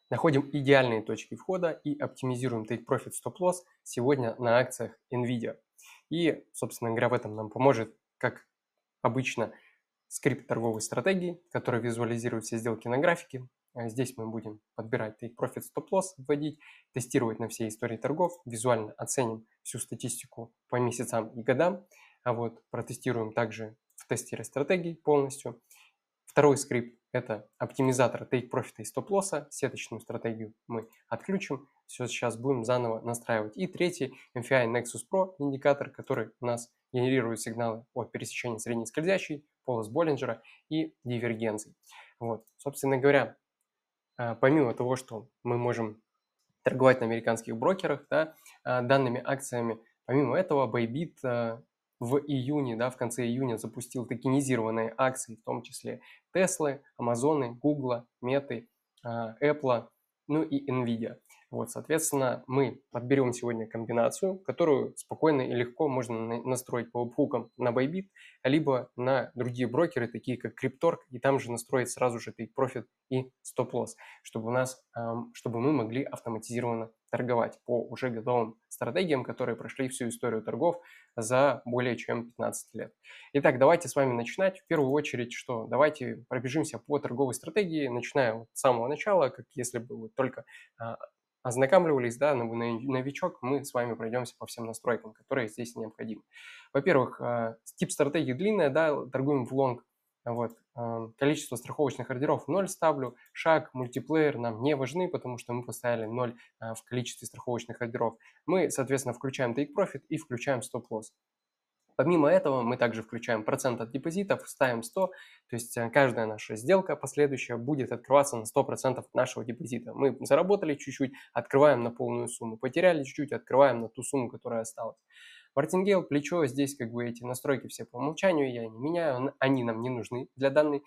Находим идеальные точки входа и оптимизируем take profit stop loss сегодня на акциях NVIDIA. И, собственно говоря, в этом нам поможет, как обычно, скрипт торговой стратегии, который визуализирует все сделки на графике. Здесь мы будем подбирать take profit stop loss, вводить, тестировать на всей истории торгов, визуально оценим всю статистику по месяцам и годам, протестируем также в тестере стратегий полностью. Второй скрипт – это оптимизатор take profit и стоп-лосса. Сеточную стратегию мы отключим. Все сейчас будем заново настраивать. И третий – MFI Nexus Pro индикатор, который у нас генерирует сигналы о пересечении средней скользящей, полос Боллинджера и дивергенций. Собственно говоря, помимо того, что мы можем торговать на американских брокерах, данными акциями, помимо этого Bybit в июне, в конце июня запустил токенизированные акции, в том числе Tesla, Amazon, Google, Meta, Apple, ну и Nvidia. Соответственно, мы подберем сегодня комбинацию, которую спокойно и легко можно настроить по веб-хукам на Bybit, либо на другие брокеры, такие как Cryptorg, и там же настроить сразу же take profit и стоп-лосс, чтобы мы могли автоматизированно торговать по уже готовым стратегиям, которые прошли всю историю торгов за более чем 15 лет. Итак, давайте с вами начинать. В первую очередь, давайте пробежимся по торговой стратегии, начиная с самого начала, как если бы вы только ознакомливались, новичок, мы с вами пройдемся по всем настройкам, которые здесь необходимы. Во-первых, тип стратегии длинная, торгуем в лонг. Количество страховочных ордеров 0 ставлю, шаг, мультиплеер нам не важны, потому что мы поставили 0 в количестве страховочных ордеров. Мы, соответственно, включаем take profit и включаем стоп-лосс. Помимо этого мы также включаем процент от депозитов, ставим 100, то есть каждая наша сделка последующая будет открываться на 100% нашего депозита. Мы заработали чуть-чуть, открываем на полную сумму, потеряли чуть-чуть, открываем на ту сумму, которая осталась. Мартингейл, плечо, здесь эти настройки все по умолчанию, я не меняю, они нам не нужны для данной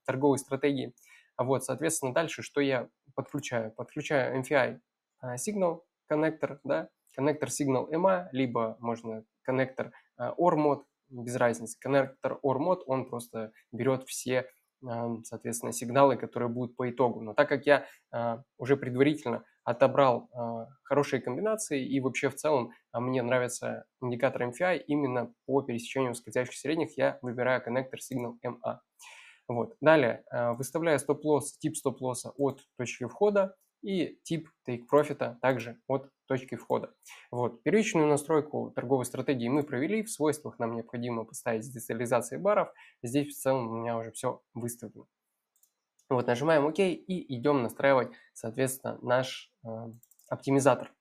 торговой стратегии. Соответственно, дальше что я подключаю? Подключаю MFI Signal коннектор, коннектор Signal EMA, либо можно коннектор OR-мод, без разницы. Коннектор OR-мод, он просто берет все, соответственно, сигналы, которые будут по итогу. Но так как я уже предварительно отобрал хорошие комбинации и вообще в целом мне нравится индикатор MFI именно по пересечению скользящих средних, я выбираю коннектор Signal MA. Далее выставляю стоп-лосс, тип стоп-лосса от точки входа и тип take profit также от точки входа. Первичную настройку торговой стратегии мы провели, в свойствах нам необходимо поставить с детализацией баров, здесь в целом у меня уже все выставлено. Нажимаем ОК и идем настраивать, соответственно, наш оптимизатор.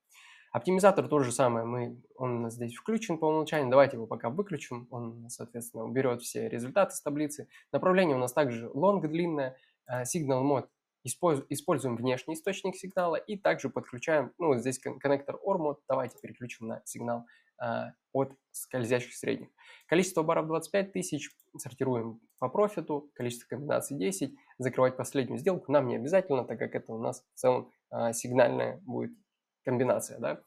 Оптимизатор то же самое, он у нас здесь включен по умолчанию, давайте его пока выключим, он, соответственно, уберет все результаты с таблицы. Направление у нас также long длинное, Signal Mode используем внешний источник сигнала и также подключаем, здесь коннектор OR Mode, давайте переключим на сигнал от скользящих средних. Количество баров 25 тысяч, сортируем по профиту, количество комбинаций 10, закрывать последнюю сделку нам не обязательно, так как это у нас в целом сигнальная будет комбинация,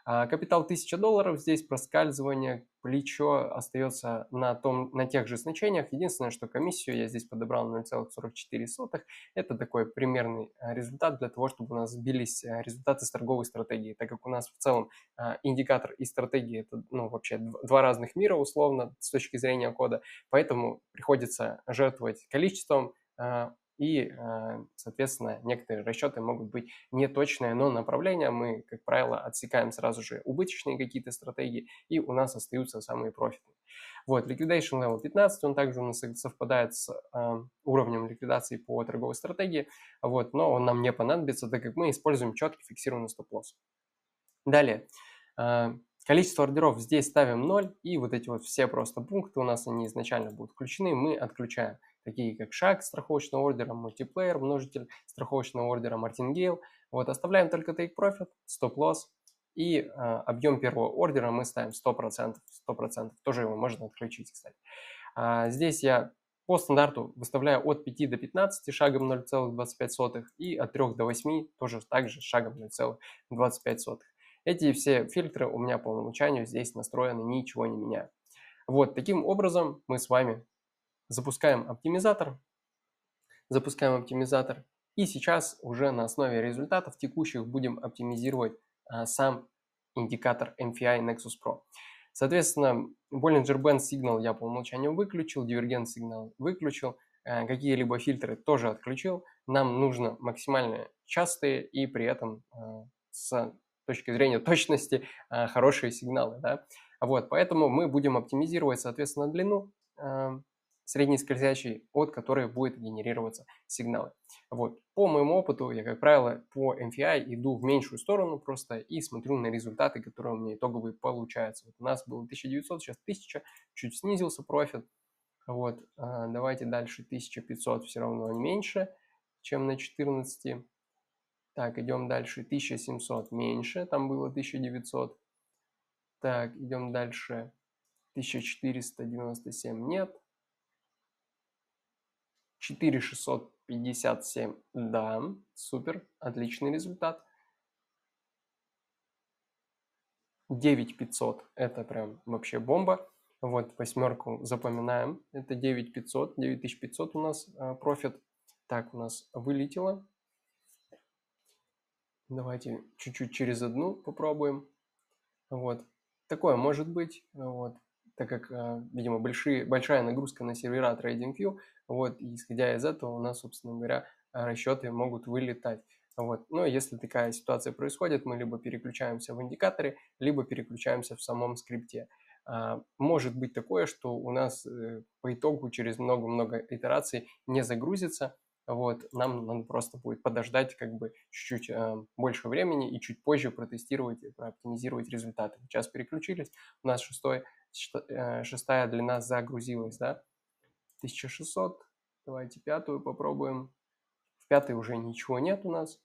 Капитал $1000, здесь проскальзывание, плечо остается на тех же значениях. Единственное, что комиссию я здесь подобрал 0,44. Это такой примерный результат для того, чтобы у нас сбились результаты с торговой стратегии, так как у нас в целом индикатор и стратегия это вообще два разных мира условно с точки зрения кода, поэтому приходится жертвовать количеством и, соответственно, некоторые расчеты могут быть неточные, но направления мы, как правило, отсекаем сразу же убыточные какие-то стратегии, и у нас остаются самые профитные. Liquidation Level 15, он также у нас совпадает с уровнем ликвидации по торговой стратегии, но он нам не понадобится, так как мы используем четкий фиксированный стоп-лосс. Далее, количество ордеров здесь ставим 0, и эти все просто пункты у нас, они изначально будут включены, мы отключаем. Такие как шаг страховочного ордера, мультиплеер, множитель страховочного ордера, мартингейл. Оставляем только take profit, стоп-лосс и объем первого ордера мы ставим 100%. 100%. Тоже его можно отключить, кстати. Здесь я по стандарту выставляю от 5 до 15 шагом 0,25 и от 3 до 8 тоже также шагом 0,25. Эти все фильтры у меня по умолчанию здесь настроены, ничего не меняю. Таким образом мы с вами запускаем оптимизатор И сейчас уже на основе результатов текущих будем оптимизировать сам индикатор MFI Nexus Pro. Соответственно, Bollinger Band сигнал я по умолчанию выключил, Divergent сигнал выключил, какие-либо фильтры тоже отключил. Нам нужно максимально частые и при этом с точки зрения точности хорошие сигналы. Да? Вот, поэтому мы будем оптимизировать, соответственно, длину средней скользящей, от которой будет генерироваться сигналы. Вот. По моему опыту, я, как правило, по MFI иду в меньшую сторону просто и смотрю на результаты, которые у меня итоговые получаются. Вот у нас было 1900, сейчас 1000, чуть снизился профит. Вот. Давайте дальше 1500, все равно меньше, чем на 14. Так, идем дальше. 1700 меньше, там было 1900. Так, идем дальше. 1497 нет. 4657, да, супер, отличный результат. 9500, это прям вообще бомба. Вот, восьмерку запоминаем, это 9500, 9500 у нас профит. Так, у нас вылетело. Давайте чуть-чуть через одну попробуем. Вот, такое может быть, вот, так как, видимо, большая нагрузка на сервера TradingView, вот, и исходя из этого у нас, собственно говоря, расчеты могут вылетать. Вот. Но если такая ситуация происходит, мы либо переключаемся в индикаторе, либо переключаемся в самом скрипте. Может быть такое, что у нас по итогу через много-много итераций не загрузится. Вот, нам надо просто будет подождать как бы чуть-чуть больше времени и чуть позже протестировать и оптимизировать результаты. Сейчас переключились, у нас шестая длина загрузилась, да, 1600, давайте пятую попробуем. В пятой уже ничего нет у нас,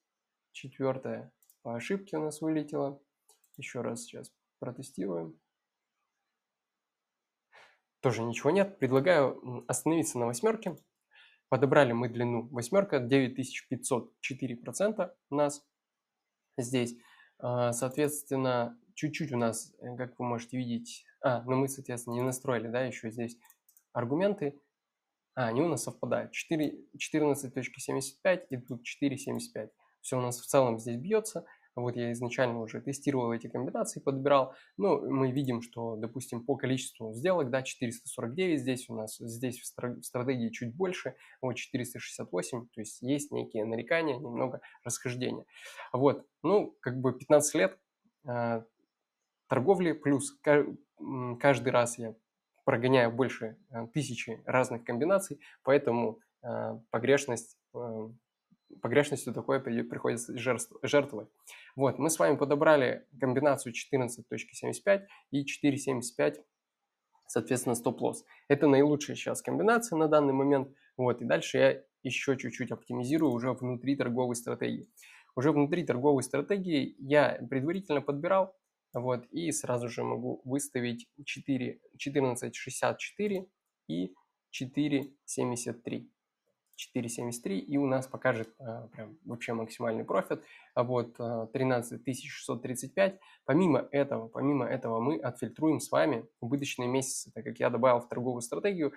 четвертая по ошибке у нас вылетела. Еще раз сейчас протестируем. Тоже ничего нет. Предлагаю остановиться на восьмерке. Подобрали мы длину восьмерка, 9504% у нас здесь. Соответственно, чуть-чуть у нас, как вы можете видеть, ну мы, соответственно, не настроили, да, еще здесь аргументы. Они у нас совпадают. 14.75 и тут 4.75. Все у нас в целом здесь бьется. Вот я изначально уже тестировал эти комбинации, подбирал. Ну, мы видим, что, допустим, по количеству сделок, да, 449 здесь у нас, здесь в стратегии чуть больше, вот 468, то есть есть некие нарекания, немного расхождения. Вот, ну, как бы 15 лет торговли, плюс каждый раз я прогоняю больше 1000 разных комбинаций, поэтому погрешностью такое приходится жертвовать. Вот, мы с вами подобрали комбинацию 14.75 и 4.75, соответственно, стоп-лосс. Это наилучшая сейчас комбинация на данный момент. Вот, и дальше я еще чуть-чуть оптимизирую уже внутри торговой стратегии. Уже внутри торговой стратегии я предварительно подбирал, вот, и сразу же могу выставить 14.64 и 4.73. 4.73 и у нас покажет прям вообще максимальный профит. Вот 13635. Помимо этого мы отфильтруем с вами убыточные месяцы, так как я добавил в торговую стратегию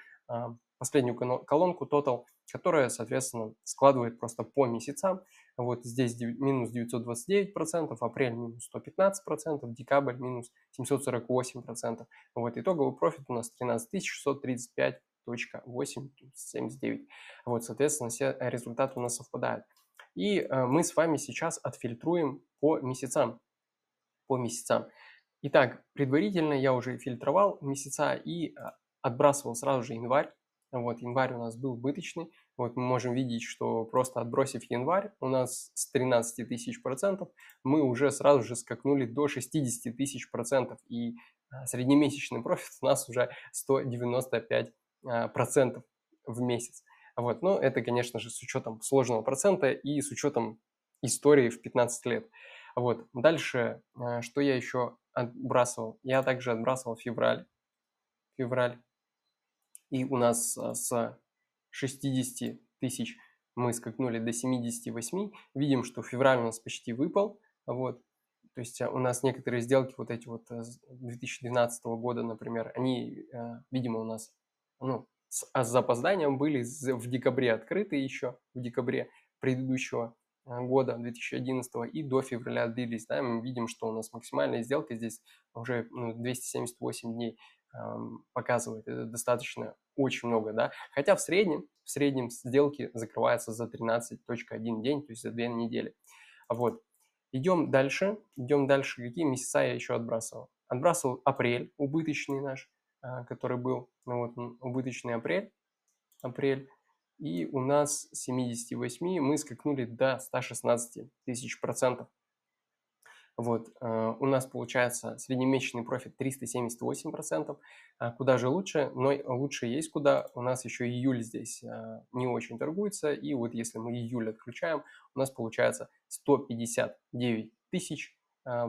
последнюю колонку Total, которая, соответственно, складывает просто по месяцам. Вот здесь минус 929%, апрель минус 115%, декабрь минус 748%. Вот итоговый профит у нас 13635. 8,79. Вот, соответственно, все результаты у нас совпадают. И мы с вами сейчас отфильтруем по месяцам. Итак, предварительно я уже фильтровал месяца и отбрасывал сразу же январь. Вот, январь у нас был убыточный. Вот мы можем видеть, что просто отбросив январь, у нас с 13 тысяч процентов мы уже сразу же скакнули до 60 тысяч процентов. И среднемесячный профит у нас уже 195 процентов в месяц. Вот. Но это, конечно же, с учетом сложного процента и с учетом истории в 15 лет. Вот. Дальше, что я еще отбрасывал? Я также отбрасывал февраль. И у нас с 60 тысяч мы скакнули до 78. Видим, что февраль у нас почти выпал. Вот. То есть у нас некоторые сделки вот эти вот 2012 года, например, они, видимо, у нас с запозданием были в декабре открыты еще, в декабре. предыдущего года, 2011, и до февраля длились, да, мы видим, что у нас максимальная сделка здесь уже 278 дней показывает. Это достаточно очень много, да, хотя в среднем сделки закрываются за 13.1 день, то есть за 2 недели. Вот. Идем дальше. Какие месяца я еще отбрасывал? Отбрасывал апрель, убыточный наш, который был, убыточный апрель. И у нас с 78 мы скакнули до 116 тысяч процентов. Вот, у нас получается среднемесячный профит 378%. Куда же лучше? Но лучше есть куда. У нас еще июль здесь не очень торгуется. И вот если мы июль отключаем, у нас получается 159 тысяч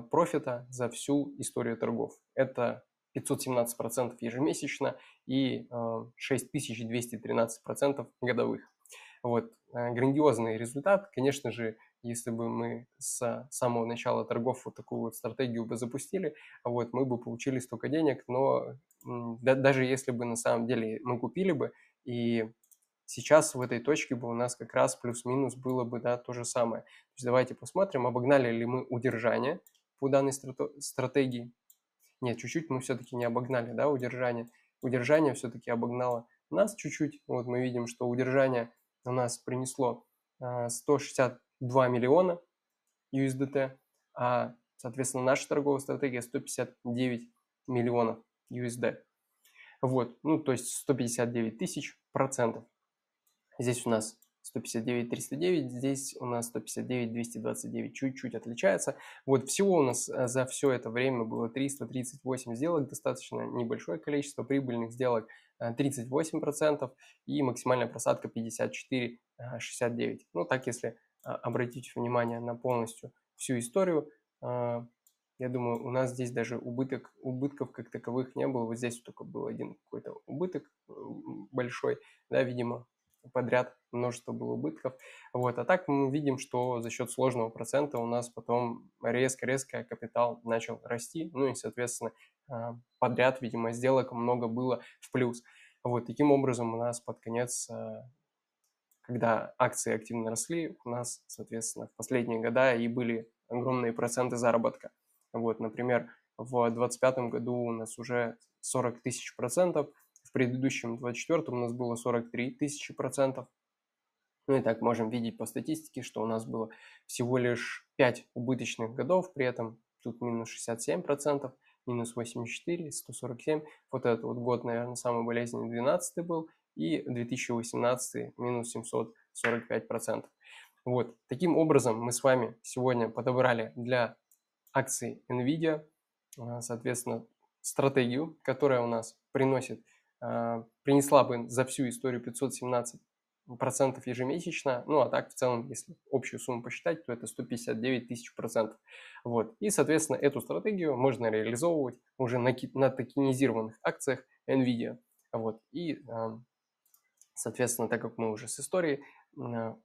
профита за всю историю торгов. Это 517% ежемесячно и 6213% годовых. Вот, грандиозный результат. Конечно же, если бы мы с самого начала торгов вот такую вот стратегию бы запустили, вот, мы бы получили столько денег, но даже если бы на самом деле мы купили бы, и сейчас в этой точке бы у нас как раз плюс-минус было бы, да, то же самое. То есть давайте посмотрим, обогнали ли мы удержание по данной стратегии. Нет, чуть-чуть мы все-таки не обогнали, да, удержание. Удержание все-таки обогнало нас чуть-чуть. Вот мы видим, что удержание у нас принесло 162 миллиона USDT, а, соответственно, наша торговая стратегия 159 миллионов USD. Вот, то есть 159 тысяч процентов. Здесь у нас 159 309, здесь у нас 159 229, чуть-чуть отличается. Вот всего у нас за все это время было 338 сделок, достаточно небольшое количество прибыльных сделок, 38%, и максимальная просадка 54,69. Так, если обратить внимание на полностью всю историю, я думаю, у нас здесь даже убытков как таковых не было. Вот здесь только был один какой-то убыток большой, да, видимо, подряд множество было убытков. Вот. А так мы видим, что за счет сложного процента у нас потом резко капитал начал расти. И, соответственно, подряд, видимо, сделок много было в плюс. Вот. Таким образом, у нас под конец, когда акции активно росли, у нас, соответственно, в последние года и были огромные проценты заработка. Вот, например, в 2025 году у нас уже 40 тысяч процентов, в предыдущем 24-м у нас было 43 тысячи процентов. И так можем видеть по статистике, что у нас было всего лишь 5 убыточных годов, при этом тут минус 67%, минус 84, 147. Вот этот вот год, наверное, самый болезненный, 12 был, и 2018 минус 745%. Вот, таким образом мы с вами сегодня подобрали для акций NVIDIA, соответственно, стратегию, которая у нас принесла бы за всю историю 517% ежемесячно. А так в целом, если общую сумму посчитать, то это 159 тысяч процентов. Вот. И, соответственно, эту стратегию можно реализовывать уже на токенизированных акциях NVIDIA. Вот. И, соответственно, так как мы уже с историей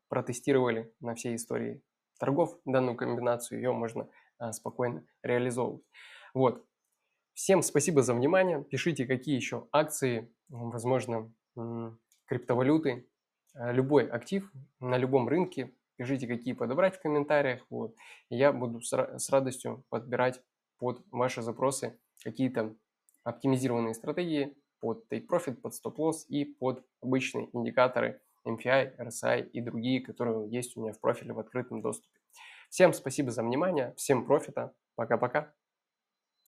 протестировали на всей истории торгов данную комбинацию, ее можно спокойно реализовывать. Вот. Всем спасибо за внимание. Пишите, какие еще акции, возможно, криптовалюты, любой актив на любом рынке. Пишите, какие подобрать в комментариях. Вот. И я буду с радостью подбирать под ваши запросы какие-то оптимизированные стратегии под Take Profit, под Stop Loss и под обычные индикаторы MPI, RSI и другие, которые есть у меня в профиле в открытом доступе. Всем спасибо за внимание, всем профита, пока-пока.